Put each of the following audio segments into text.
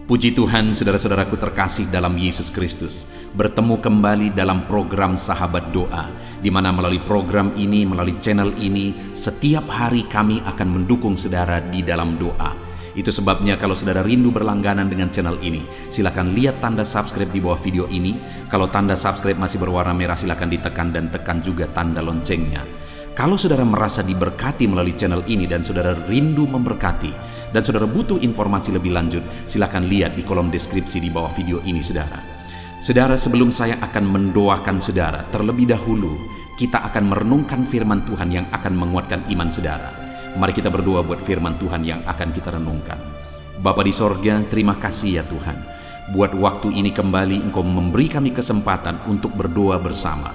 Puji Tuhan, saudara-saudaraku terkasih dalam Yesus Kristus, bertemu kembali dalam program Sahabat Doa, di mana melalui program ini, melalui channel ini, setiap hari kami akan mendukung saudara di dalam doa. Itu sebabnya kalau saudara rindu berlangganan dengan channel ini, silakan lihat tanda subscribe di bawah video ini. Kalau tanda subscribe masih berwarna merah, silakan ditekan dan tekan juga tanda loncengnya. Kalau saudara merasa diberkati melalui channel ini dan saudara rindu memberkati, dan saudara butuh informasi lebih lanjut, silakan lihat di kolom deskripsi di bawah video ini, saudara. Saudara, sebelum saya akan mendoakan saudara, terlebih dahulu kita akan merenungkan firman Tuhan yang akan menguatkan iman saudara. Mari kita berdoa buat firman Tuhan yang akan kita renungkan. Bapa di sorga, terima kasih ya Tuhan. Buat waktu ini kembali Engkau memberi kami kesempatan untuk berdoa bersama.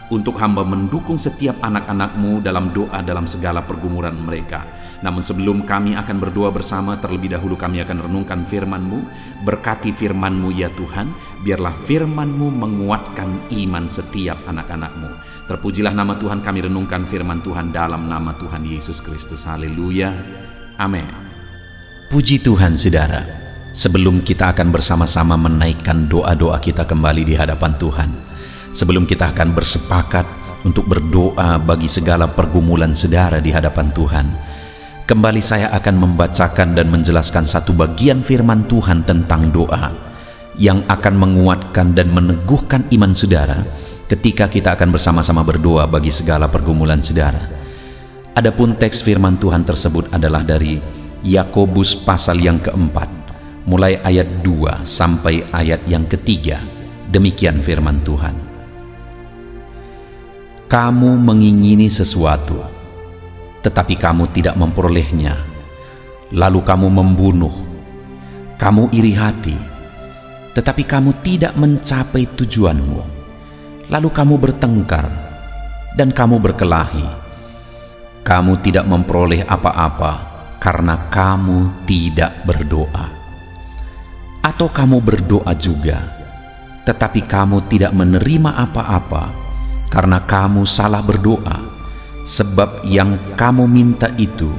Untuk hamba mendukung setiap anak-anak-Mu dalam doa dalam segala pergumulan mereka. Namun sebelum kami akan berdoa bersama, terlebih dahulu kami akan renungkan firman-Mu. Berkati firman-Mu ya Tuhan, biarlah firman-Mu menguatkan iman setiap anak-anak-Mu. Terpujilah nama Tuhan, kami renungkan firman Tuhan dalam nama Tuhan Yesus Kristus. Haleluya, amin. Puji Tuhan saudara, sebelum kita akan bersama-sama menaikkan doa-doa kita kembali di hadapan Tuhan, sebelum kita akan bersepakat untuk berdoa bagi segala pergumulan saudara di hadapan Tuhan, kembali saya akan membacakan dan menjelaskan satu bagian firman Tuhan tentang doa yang akan menguatkan dan meneguhkan iman saudara ketika kita akan bersama-sama berdoa bagi segala pergumulan saudara. Adapun teks firman Tuhan tersebut adalah dari Yakobus pasal yang keempat, mulai ayat 2 sampai ayat yang ketiga. Demikian firman Tuhan. Kamu mengingini sesuatu, tetapi kamu tidak memperolehnya. Lalu kamu membunuh. Kamu iri hati, tetapi kamu tidak mencapai tujuanmu. Lalu kamu bertengkar, dan kamu berkelahi. Kamu tidak memperoleh apa-apa, karena kamu tidak berdoa. Atau kamu berdoa juga, tetapi kamu tidak menerima apa-apa, karena kamu salah berdoa, sebab yang kamu minta itu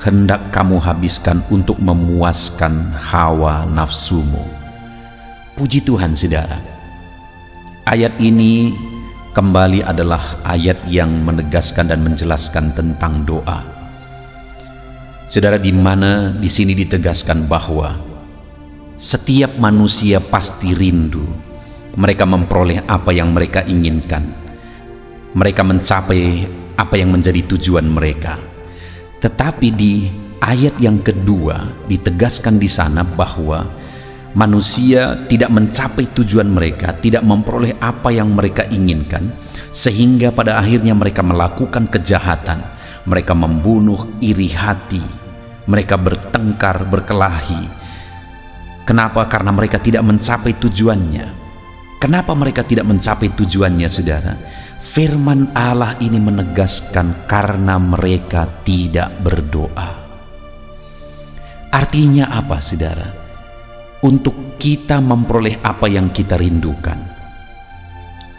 hendak kamu habiskan untuk memuaskan hawa nafsumu. Puji Tuhan saudara. Ayat ini kembali adalah ayat yang menegaskan dan menjelaskan tentang doa. Saudara, di mana di sini ditegaskan bahwa setiap manusia pasti rindu mereka memperoleh apa yang mereka inginkan. Mereka mencapai apa yang menjadi tujuan mereka. Tetapi di ayat yang kedua ditegaskan di sana bahwa manusia tidak mencapai tujuan mereka, tidak memperoleh apa yang mereka inginkan, sehingga pada akhirnya mereka melakukan kejahatan. Mereka membunuh, iri hati, mereka bertengkar, berkelahi. Kenapa? Karena mereka tidak mencapai tujuannya. Kenapa mereka tidak mencapai tujuannya, saudara? Firman Allah ini menegaskan karena mereka tidak berdoa. Artinya apa, saudara? Untuk kita memperoleh apa yang kita rindukan,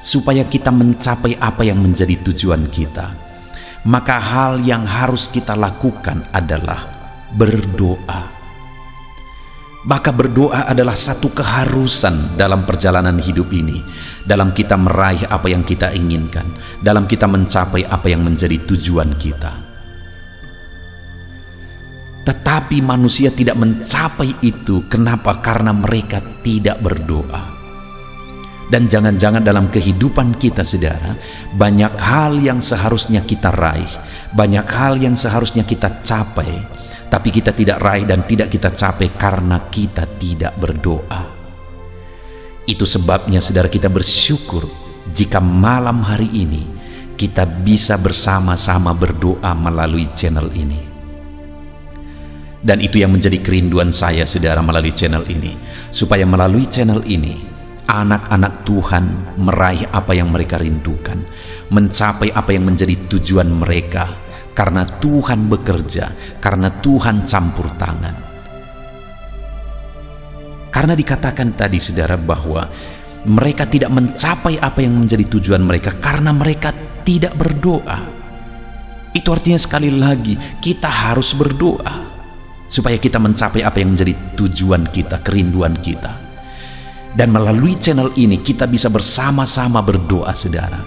supaya kita mencapai apa yang menjadi tujuan kita, maka hal yang harus kita lakukan adalah berdoa. Maka berdoa adalah satu keharusan dalam perjalanan hidup ini, dalam kita meraih apa yang kita inginkan, dalam kita mencapai apa yang menjadi tujuan kita. Tetapi manusia tidak mencapai itu. Kenapa? Karena mereka tidak berdoa. Dan jangan-jangan dalam kehidupan kita, saudara, banyak hal yang seharusnya kita raih, banyak hal yang seharusnya kita capai, tapi kita tidak raih dan tidak kita capai karena kita tidak berdoa. Itu sebabnya, saudara, kita bersyukur jika malam hari ini kita bisa bersama-sama berdoa melalui channel ini. Dan itu yang menjadi kerinduan saya, saudara, melalui channel ini. Supaya melalui channel ini, anak-anak Tuhan meraih apa yang mereka rindukan, mencapai apa yang menjadi tujuan mereka, karena Tuhan bekerja, karena Tuhan campur tangan. Karena dikatakan tadi, saudara, bahwa mereka tidak mencapai apa yang menjadi tujuan mereka karena mereka tidak berdoa. Itu artinya sekali lagi, kita harus berdoa. supaya kita mencapai apa yang menjadi tujuan kita, kerinduan kita. Dan melalui channel ini kita bisa bersama-sama berdoa, saudara.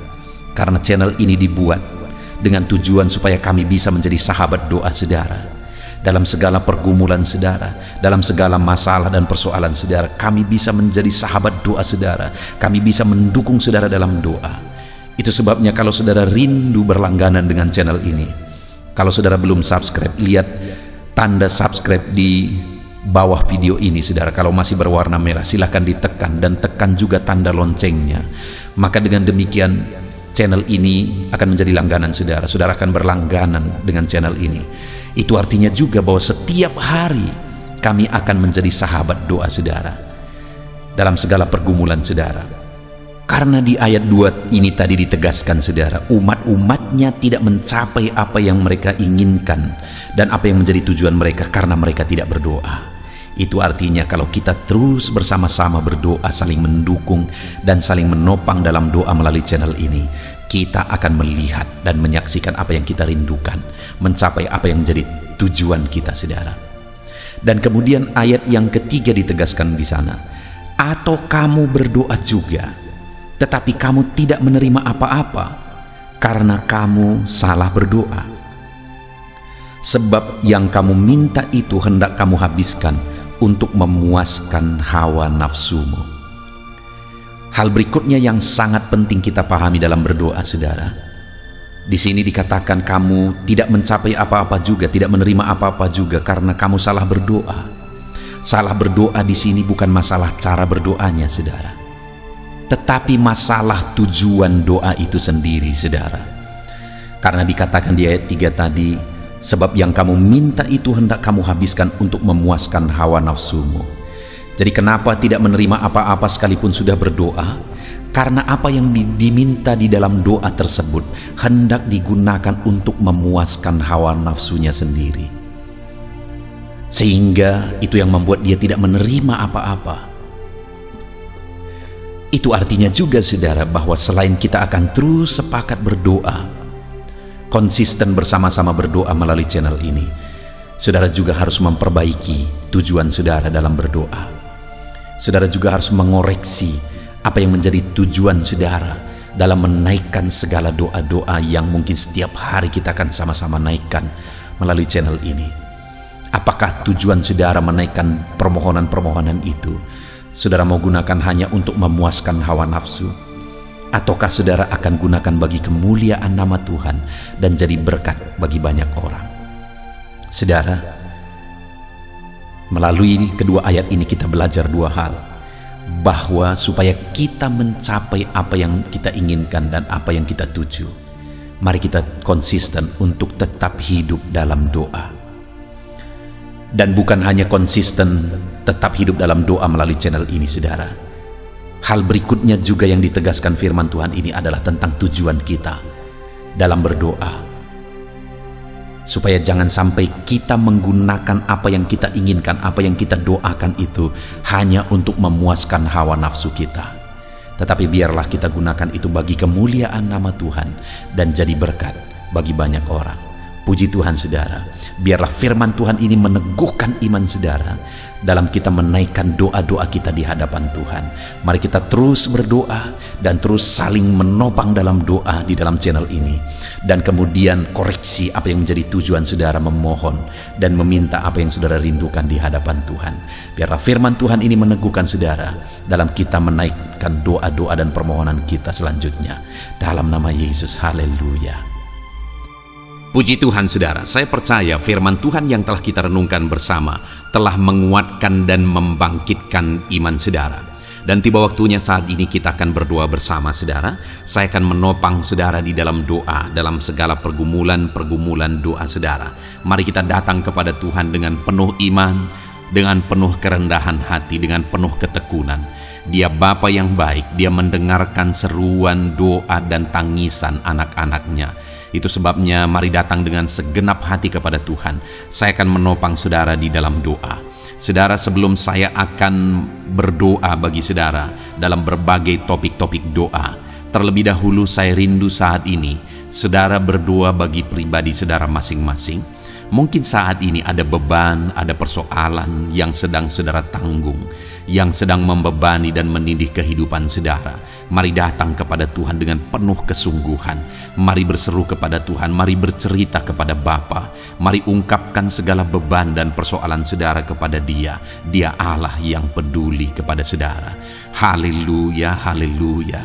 Karena channel ini dibuat dengan tujuan supaya kami bisa menjadi sahabat doa saudara. Dalam segala pergumulan saudara, dalam segala masalah dan persoalan saudara, kami bisa menjadi sahabat doa saudara. Kami bisa mendukung saudara dalam doa. Itu sebabnya kalau saudara rindu berlangganan dengan channel ini, kalau saudara belum subscribe, lihat tanda subscribe di bawah video ini saudara. Kalau masih berwarna merah, silahkan ditekan dan tekan juga tanda loncengnya. Maka dengan demikian channel ini akan menjadi langganan saudara. Saudara akan berlangganan dengan channel ini. Itu artinya juga bahwa setiap hari kami akan menjadi sahabat doa saudara dalam segala pergumulan saudara. Karena di ayat 2 ini tadi ditegaskan saudara, umat-umatnya tidak mencapai apa yang mereka inginkan dan apa yang menjadi tujuan mereka karena mereka tidak berdoa. Itu artinya kalau kita terus bersama-sama berdoa, saling mendukung dan saling menopang dalam doa melalui channel ini, kita akan melihat dan menyaksikan apa yang kita rindukan, mencapai apa yang menjadi tujuan kita saudara. Dan kemudian ayat yang ketiga ditegaskan di sana, atau kamu berdoa juga, tetapi kamu tidak menerima apa-apa karena kamu salah berdoa. Sebab yang kamu minta itu hendak kamu habiskan untuk memuaskan hawa nafsumu. Hal berikutnya yang sangat penting kita pahami dalam berdoa saudara. Di sini dikatakan kamu tidak mencapai apa-apa juga, tidak menerima apa-apa juga karena kamu salah berdoa. Salah berdoa di sini bukan masalah cara berdoanya saudara, tetapi masalah tujuan doa itu sendiri saudara. Karena dikatakan di ayat 3 tadi, sebab yang kamu minta itu hendak kamu habiskan untuk memuaskan hawa nafsumu. Jadi kenapa tidak menerima apa-apa sekalipun sudah berdoa? Karena apa yang diminta di dalam doa tersebut hendak digunakan untuk memuaskan hawa nafsunya sendiri. Sehingga itu yang membuat dia tidak menerima apa-apa. Itu artinya juga saudara bahwa selain kita akan terus sepakat berdoa, konsisten bersama-sama berdoa melalui channel ini, saudara juga harus memperbaiki tujuan saudara dalam berdoa. Saudara juga harus mengoreksi apa yang menjadi tujuan saudara dalam menaikkan segala doa-doa yang mungkin setiap hari kita akan sama-sama naikkan melalui channel ini. Apakah tujuan saudara menaikkan permohonan-permohonan itu saudara mau gunakan hanya untuk memuaskan hawa nafsu, ataukah saudara akan gunakan bagi kemuliaan nama Tuhan dan jadi berkat bagi banyak orang? Saudara, melalui kedua ayat ini kita belajar dua hal, bahwa supaya kita mencapai apa yang kita inginkan dan apa yang kita tuju, mari kita konsisten untuk tetap hidup dalam doa. Dan bukan hanya konsisten tetap hidup dalam doa melalui channel ini saudara, hal berikutnya juga yang ditegaskan firman Tuhan ini adalah tentang tujuan kita dalam berdoa. Supaya jangan sampai kita menggunakan apa yang kita inginkan, apa yang kita doakan itu hanya untuk memuaskan hawa nafsu kita. Tetapi biarlah kita gunakan itu bagi kemuliaan nama Tuhan dan jadi berkat bagi banyak orang. Puji Tuhan saudara, biarlah firman Tuhan ini meneguhkan iman saudara dalam kita menaikkan doa-doa kita di hadapan Tuhan. Mari kita terus berdoa dan terus saling menopang dalam doa di dalam channel ini. Dan kemudian koreksi apa yang menjadi tujuan saudara, memohon dan meminta apa yang saudara rindukan di hadapan Tuhan. Biarlah firman Tuhan ini meneguhkan saudara dalam kita menaikkan doa-doa dan permohonan kita selanjutnya. Dalam nama Yesus, haleluya. Puji Tuhan saudara, saya percaya firman Tuhan yang telah kita renungkan bersama telah menguatkan dan membangkitkan iman saudara. Dan tiba waktunya saat ini kita akan berdoa bersama saudara. Saya akan menopang saudara di dalam doa, dalam segala pergumulan doa saudara. Mari kita datang kepada Tuhan dengan penuh iman, dengan penuh kerendahan hati, dengan penuh ketekunan. Dia Bapa yang baik, Dia mendengarkan seruan doa dan tangisan anak-anaknya. Itu sebabnya mari datang dengan segenap hati kepada Tuhan. Saya akan menopang saudara di dalam doa. Saudara, sebelum saya akan berdoa bagi saudara dalam berbagai topik-topik doa, terlebih dahulu saya rindu saat ini saudara berdoa bagi pribadi saudara masing-masing. Mungkin saat ini ada beban, ada persoalan yang sedang saudara tanggung, yang sedang membebani dan menindih kehidupan saudara. Mari datang kepada Tuhan dengan penuh kesungguhan. Mari berseru kepada Tuhan, mari bercerita kepada Bapa. Mari ungkapkan segala beban dan persoalan saudara kepada Dia. Dia Allah yang peduli kepada saudara. Haleluya, haleluya.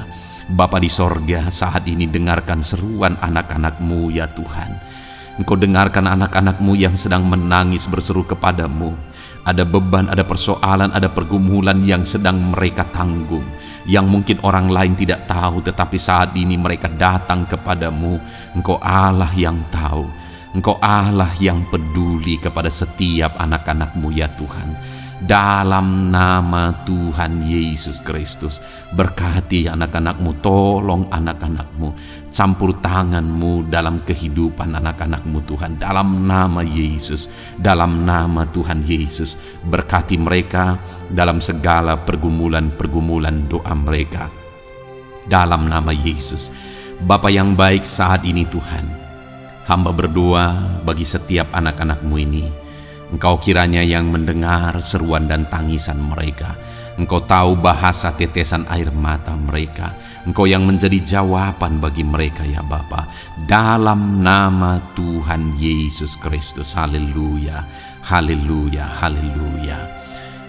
Bapa di sorga, saat ini dengarkan seruan anak-anak-Mu ya Tuhan. Engkau dengarkan anak-anak-Mu yang sedang menangis berseru kepadamu. Ada beban, ada persoalan, ada pergumulan yang sedang mereka tanggung, yang mungkin orang lain tidak tahu, tetapi saat ini mereka datang kepadamu. Engkau Allah yang tahu, Engkau Allah yang peduli kepada setiap anak-anak-Mu ya Tuhan. Dalam nama Tuhan Yesus Kristus, berkati anak-anak-Mu, tolong anak-anak-Mu, campur tangan-Mu dalam kehidupan anak-anak-Mu Tuhan. Dalam nama Yesus, dalam nama Tuhan Yesus, berkati mereka dalam segala pergumulan-pergumulan doa mereka. Dalam nama Yesus. Bapa yang baik, saat ini Tuhan, hamba berdoa bagi setiap anak-anak-Mu ini. Engkau kiranya yang mendengar seruan dan tangisan mereka. Engkau tahu bahasa tetesan air mata mereka. Engkau yang menjadi jawaban bagi mereka ya Bapa. Dalam nama Tuhan Yesus Kristus. Haleluya, haleluya, haleluya.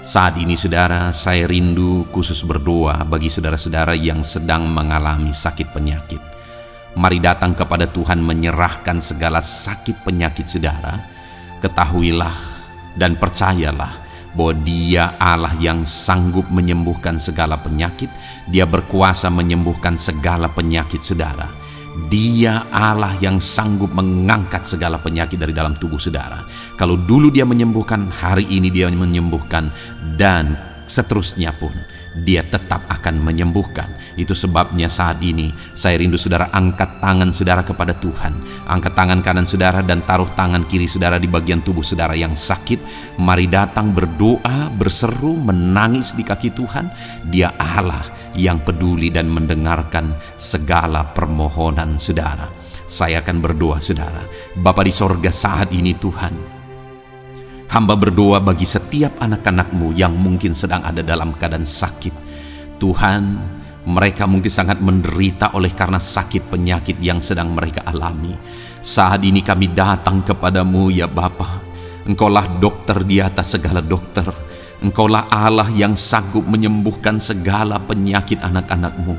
Saat ini saudara, saya rindu khusus berdoa bagi saudara-saudara yang sedang mengalami sakit penyakit. Mari datang kepada Tuhan menyerahkan segala sakit penyakit saudara. Ketahuilah dan percayalah bahwa Dia Allah yang sanggup menyembuhkan segala penyakit. Dia berkuasa menyembuhkan segala penyakit saudara. Dia Allah yang sanggup mengangkat segala penyakit dari dalam tubuh saudara. Kalau dulu Dia menyembuhkan, hari ini Dia menyembuhkan, dan seterusnya pun Dia tetap akan menyembuhkan. Itu sebabnya saat ini saya rindu saudara angkat tangan saudara kepada Tuhan. Angkat tangan kanan saudara dan taruh tangan kiri saudara di bagian tubuh saudara yang sakit. Mari datang berdoa, berseru, menangis di kaki Tuhan. Dia Allah yang peduli dan mendengarkan segala permohonan saudara. Saya akan berdoa saudara. Bapa di sorga, saat ini Tuhan, hamba berdoa bagi setiap anak-anak-Mu yang mungkin sedang ada dalam keadaan sakit. Tuhan, mereka mungkin sangat menderita oleh karena sakit penyakit yang sedang mereka alami. Saat ini kami datang kepadamu ya Bapa. Engkaulah dokter di atas segala dokter. Engkaulah Allah yang sanggup menyembuhkan segala penyakit anak-anak-Mu.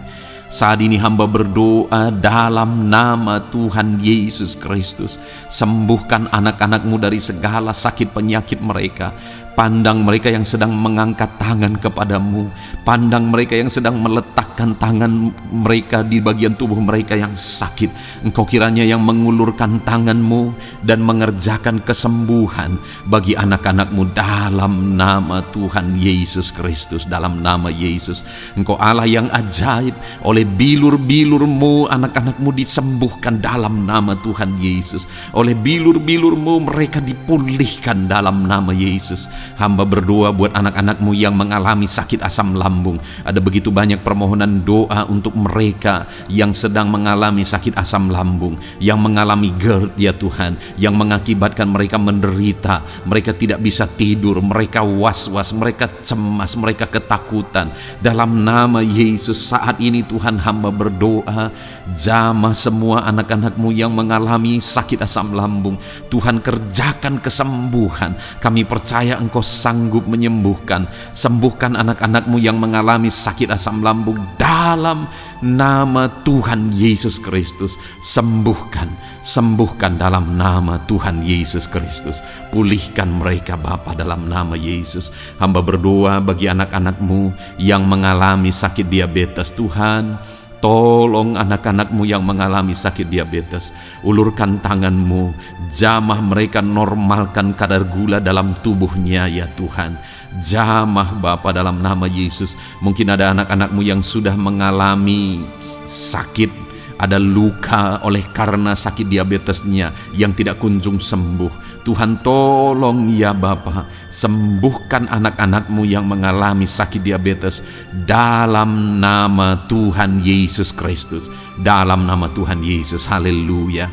Saat ini hamba berdoa dalam nama Tuhan Yesus Kristus. Sembuhkan anak-anak-Mu dari segala sakit penyakit mereka. Pandang mereka yang sedang mengangkat tangan kepadamu. Pandang mereka yang sedang meletakkan tangan mereka di bagian tubuh mereka yang sakit. Engkau kiranya yang mengulurkan tangan-Mu dan mengerjakan kesembuhan bagi anak-anak-Mu dalam nama Tuhan Yesus Kristus. Dalam nama Yesus, Engkau Allah yang ajaib. Oleh bilur-bilur-Mu anak-anak-Mu disembuhkan dalam nama Tuhan Yesus. Oleh bilur-bilur-Mu mereka dipulihkan dalam nama Yesus. Hamba berdoa buat anak-anak-Mu yang mengalami sakit asam lambung. Ada begitu banyak permohonan doa untuk mereka yang sedang mengalami sakit asam lambung, yang mengalami GERD ya Tuhan, yang mengakibatkan mereka menderita, mereka tidak bisa tidur, mereka was-was, mereka cemas, mereka ketakutan. Dalam nama Yesus saat ini Tuhan, hamba berdoa, jamah semua anak-anak-Mu yang mengalami sakit asam lambung. Tuhan, kerjakan kesembuhan. Kami percaya Engkau sanggup menyembuhkan. Sembuhkan anak-anak-Mu yang mengalami sakit asam lambung dalam nama Tuhan Yesus Kristus. Sembuhkan, sembuhkan dalam nama Tuhan Yesus Kristus. Pulihkan mereka Bapa dalam nama Yesus. Hamba berdoa bagi anak-anak-Mu yang mengalami sakit diabetes. Tuhan, tolong anak-anak-Mu yang mengalami sakit diabetes. Ulurkan tangan-Mu, jamah mereka, normalkan kadar gula dalam tubuhnya ya Tuhan. Jamah Bapa dalam nama Yesus. Mungkin ada anak-anak-Mu yang sudah mengalami sakit, ada luka oleh karena sakit diabetesnya yang tidak kunjung sembuh. Tuhan, tolong ya Bapa, sembuhkan anak-anak-Mu yang mengalami sakit diabetes dalam nama Tuhan Yesus Kristus. Dalam nama Tuhan Yesus. Haleluya.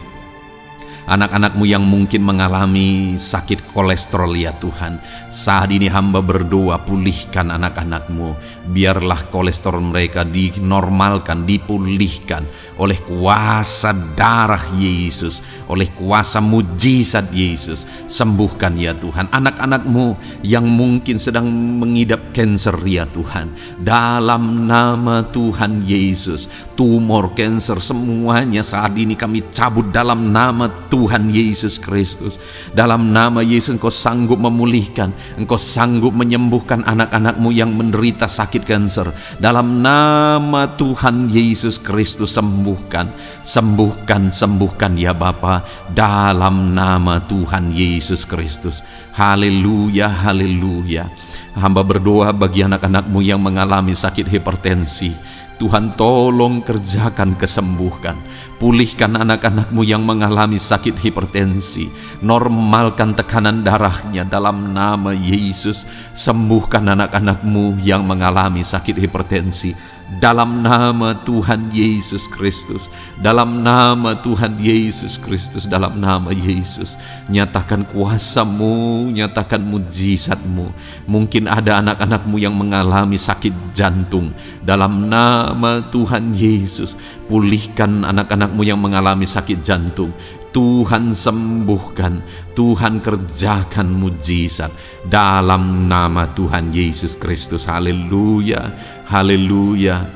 Anak-anak-Mu yang mungkin mengalami sakit kolesterol ya Tuhan, saat ini hamba berdoa, pulihkan anak-anak-Mu. Biarlah kolesterol mereka dinormalkan, dipulihkan oleh kuasa darah Yesus, oleh kuasa mujizat Yesus. Sembuhkan ya Tuhan anak-anak-Mu yang mungkin sedang mengidap kanker ya Tuhan, dalam nama Tuhan Yesus. Tumor, kanker, semuanya saat ini kami cabut dalam nama Tuhan Yesus Kristus. Dalam nama Yesus Engkau sanggup memulihkan, Engkau sanggup menyembuhkan anak-anak-Mu yang menderita sakit kanker. Dalam nama Tuhan Yesus Kristus, sembuhkan, sembuhkan, sembuhkan ya Bapa, dalam nama Tuhan Yesus Kristus. Haleluya, haleluya. Hamba berdoa bagi anak-anak-Mu yang mengalami sakit hipertensi. Tuhan tolong kerjakan kesembuhan. Pulihkan anak-anak-Mu yang mengalami sakit hipertensi. Normalkan tekanan darahnya dalam nama Yesus. Sembuhkan anak-anak-Mu yang mengalami sakit hipertensi. Dalam nama Tuhan Yesus Kristus, dalam nama Tuhan Yesus Kristus, dalam nama Yesus, nyatakan kuasa-Mu, nyatakan mujizat-Mu. Mungkin ada anak-anak-Mu yang mengalami sakit jantung. Dalam nama Tuhan Yesus, pulihkan anak-anak-Mu yang mengalami sakit jantung. Tuhan sembuhkan, Tuhan kerjakan mujizat dalam nama Tuhan Yesus Kristus. Haleluya, haleluya,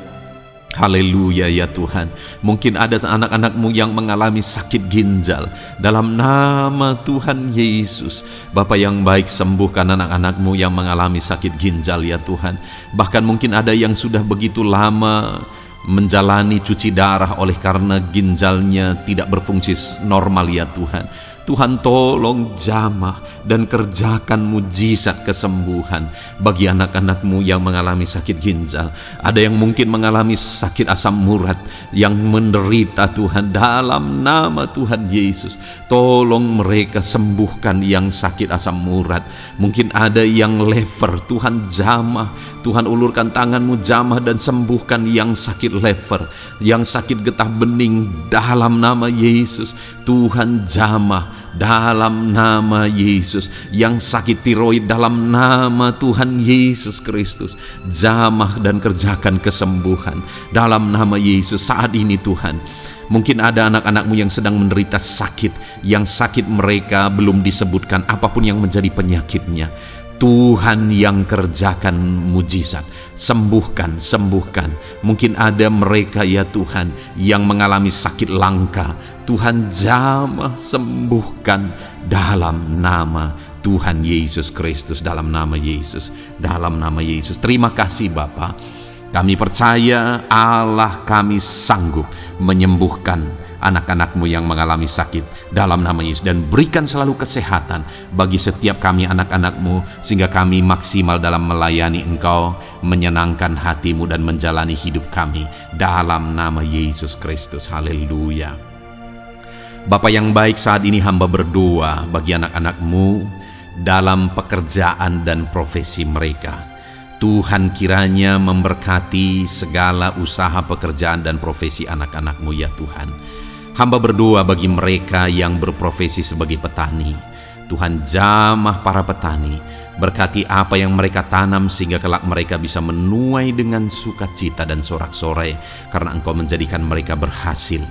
haleluya ya Tuhan. Mungkin ada anak-anak-Mu yang mengalami sakit ginjal. Dalam nama Tuhan Yesus, Bapa yang baik, sembuhkan anak-anak-Mu yang mengalami sakit ginjal ya Tuhan. Bahkan mungkin ada yang sudah begitu lama menjalani cuci darah oleh karena ginjalnya tidak berfungsi normal ya Tuhan. Tuhan tolong jamah dan kerjakan mujizat kesembuhan bagi anak-anak-Mu yang mengalami sakit ginjal. Ada yang mungkin mengalami sakit asam urat, yang menderita Tuhan, dalam nama Tuhan Yesus. Tolong mereka sembuhkan yang sakit asam urat. Mungkin ada yang lever, Tuhan jamah, Tuhan ulurkan tangan-Mu jamah dan sembuhkan yang sakit lever, yang sakit getah bening dalam nama Yesus. Tuhan jamah dalam nama Yesus. Yang sakit tiroid dalam nama Tuhan Yesus Kristus, jamah dan kerjakan kesembuhan dalam nama Yesus saat ini Tuhan. Mungkin ada anak-anak-Mu yang sedang menderita sakit, yang sakit mereka belum disebutkan apapun yang menjadi penyakitnya. Tuhan yang kerjakan mujizat, sembuhkan, sembuhkan. Mungkin ada mereka ya Tuhan yang mengalami sakit langka. Tuhan jamah, sembuhkan dalam nama Tuhan Yesus Kristus, dalam nama Yesus, dalam nama Yesus. Terima kasih Bapa. Kami percaya Allah kami sanggup menyembuhkan anak-anak-Mu yang mengalami sakit dalam nama Yesus, dan berikan selalu kesehatan bagi setiap kami anak-anak-Mu, sehingga kami maksimal dalam melayani Engkau, menyenangkan hati-Mu dan menjalani hidup kami dalam nama Yesus Kristus. Haleluya. Bapa yang baik, saat ini hamba berdoa bagi anak-anak-Mu dalam pekerjaan dan profesi mereka. Tuhan kiranya memberkati segala usaha pekerjaan dan profesi anak-anak-Mu ya Tuhan. Hamba berdoa bagi mereka yang berprofesi sebagai petani. Tuhan jamah para petani, berkati apa yang mereka tanam sehingga kelak mereka bisa menuai dengan sukacita dan sorak-sorai karena Engkau menjadikan mereka berhasil.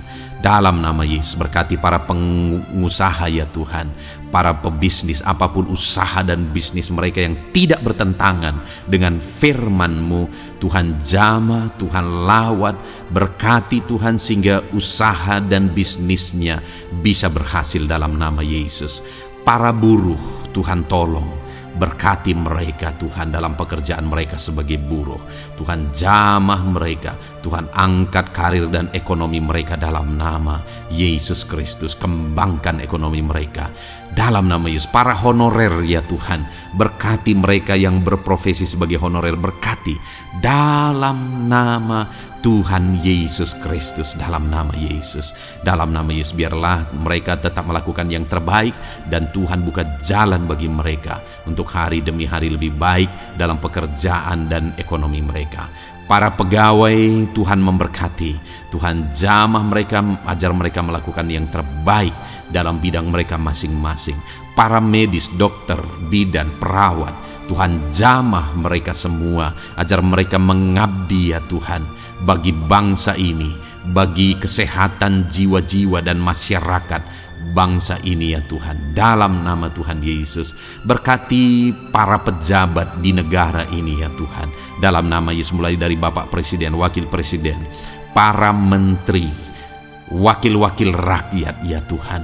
Dalam nama Yesus, berkati para pengusaha ya Tuhan, para pebisnis, apapun usaha dan bisnis mereka yang tidak bertentangan dengan firman-Mu. Tuhan jamah, Tuhan lawat, berkati Tuhan sehingga usaha dan bisnisnya bisa berhasil dalam nama Yesus. Para buruh, Tuhan tolong, berkati mereka Tuhan dalam pekerjaan mereka sebagai buruh. Tuhan jamah mereka, Tuhan angkat karir dan ekonomi mereka dalam nama Yesus Kristus. Kembangkan ekonomi mereka dalam nama Yesus. Para honorer ya Tuhan, berkati mereka yang berprofesi sebagai honorer, berkati dalam nama Tuhan Yesus Kristus, dalam nama Yesus, dalam nama Yesus. Biarlah mereka tetap melakukan yang terbaik dan Tuhan buka jalan bagi mereka untuk hari demi hari lebih baik dalam pekerjaan dan ekonomi mereka. Para pegawai Tuhan memberkati. Tuhan jamah mereka, ajar mereka melakukan yang terbaik dalam bidang mereka masing-masing. Para medis, dokter, bidan, perawat, Tuhan jamah mereka semua, ajar mereka mengabdi ya Tuhan, bagi bangsa ini, bagi kesehatan jiwa-jiwa dan masyarakat bangsa ini ya Tuhan. Dalam nama Tuhan Yesus, berkati para pejabat di negara ini ya Tuhan. Dalam nama Yesus, mulai dari Bapak Presiden, Wakil Presiden, para menteri, wakil-wakil rakyat ya Tuhan,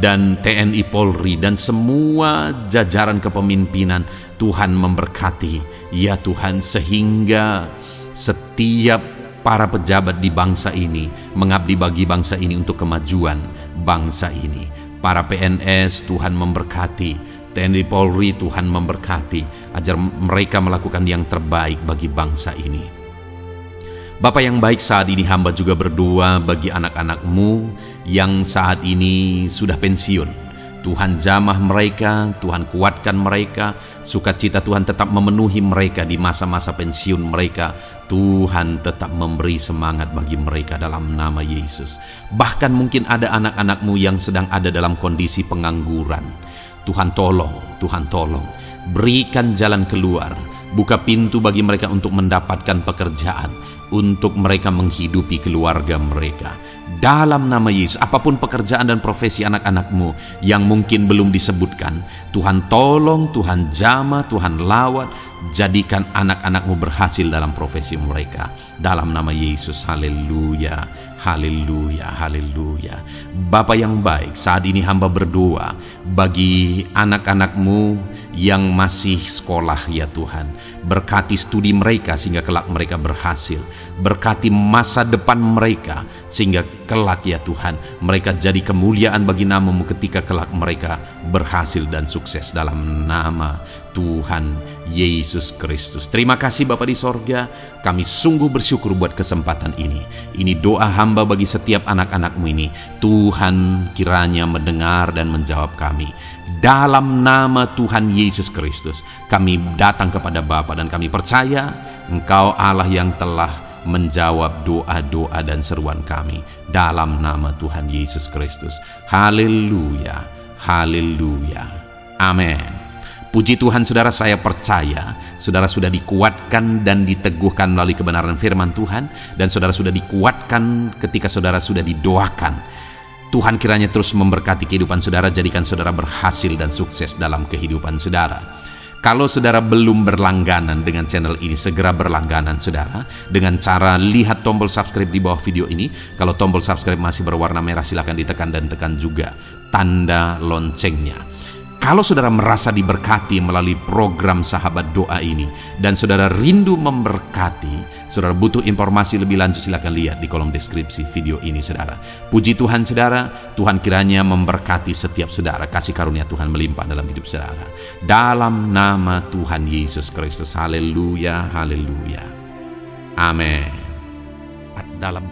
dan TNI Polri dan semua jajaran kepemimpinan, Tuhan memberkati ya Tuhan, sehingga setiap para pejabat di bangsa ini mengabdi bagi bangsa ini untuk kemajuan bangsa ini. Para PNS Tuhan memberkati, TNI Polri Tuhan memberkati, ajar mereka melakukan yang terbaik bagi bangsa ini. Bapa yang baik, saat ini hamba juga berdoa bagi anak-anak-Mu yang saat ini sudah pensiun. Tuhan jamah mereka, Tuhan kuatkan mereka, sukacita Tuhan tetap memenuhi mereka di masa-masa pensiun mereka. Tuhan tetap memberi semangat bagi mereka dalam nama Yesus. Bahkan mungkin ada anak-anak-Mu yang sedang ada dalam kondisi pengangguran. Tuhan tolong, berikan jalan keluar, buka pintu bagi mereka untuk mendapatkan pekerjaan, untuk mereka menghidupi keluarga mereka. Dalam nama Yesus, apapun pekerjaan dan profesi anak-anak-Mu yang mungkin belum disebutkan, Tuhan tolong, Tuhan jamah, Tuhan lawat, jadikan anak-anak-Mu berhasil dalam profesi mereka. Dalam nama Yesus, haleluya, haleluya, haleluya. Bapa yang baik, saat ini hamba berdoa bagi anak-anak-Mu yang masih sekolah ya Tuhan. Berkati studi mereka sehingga kelak mereka berhasil. Berkati masa depan mereka sehingga kelak ya Tuhan, mereka jadi kemuliaan bagi nama-Mu ketika kelak mereka berhasil dan sukses dalam nama Tuhan Yesus Kristus. Terima kasih Bapa di sorga, kami sungguh bersyukur buat kesempatan ini. Ini doa hamba bagi setiap anak-anak-Mu ini. Tuhan kiranya mendengar dan menjawab kami. Dalam nama Tuhan Yesus Kristus, kami datang kepada Bapa dan kami percaya Engkau Allah yang telah menjawab doa-doa dan seruan kami. Dalam nama Tuhan Yesus Kristus. Haleluya, haleluya, amin. Puji Tuhan saudara, saya percaya saudara sudah dikuatkan dan diteguhkan melalui kebenaran firman Tuhan, dan saudara sudah dikuatkan ketika saudara sudah didoakan. Tuhan kiranya terus memberkati kehidupan saudara, jadikan saudara berhasil dan sukses dalam kehidupan saudara. Kalau saudara belum berlangganan dengan channel ini, segera berlangganan saudara dengan cara lihat tombol subscribe di bawah video ini. Kalau tombol subscribe masih berwarna merah, silakan ditekan dan tekan juga tanda loncengnya. Kalau saudara merasa diberkati melalui program Sahabat Doa ini dan saudara rindu memberkati, saudara butuh informasi lebih lanjut, silakan lihat di kolom deskripsi video ini saudara. Puji Tuhan saudara, Tuhan kiranya memberkati setiap saudara, kasih karunia Tuhan melimpah dalam hidup saudara. Dalam nama Tuhan Yesus Kristus, haleluya, haleluya, amin. Dalam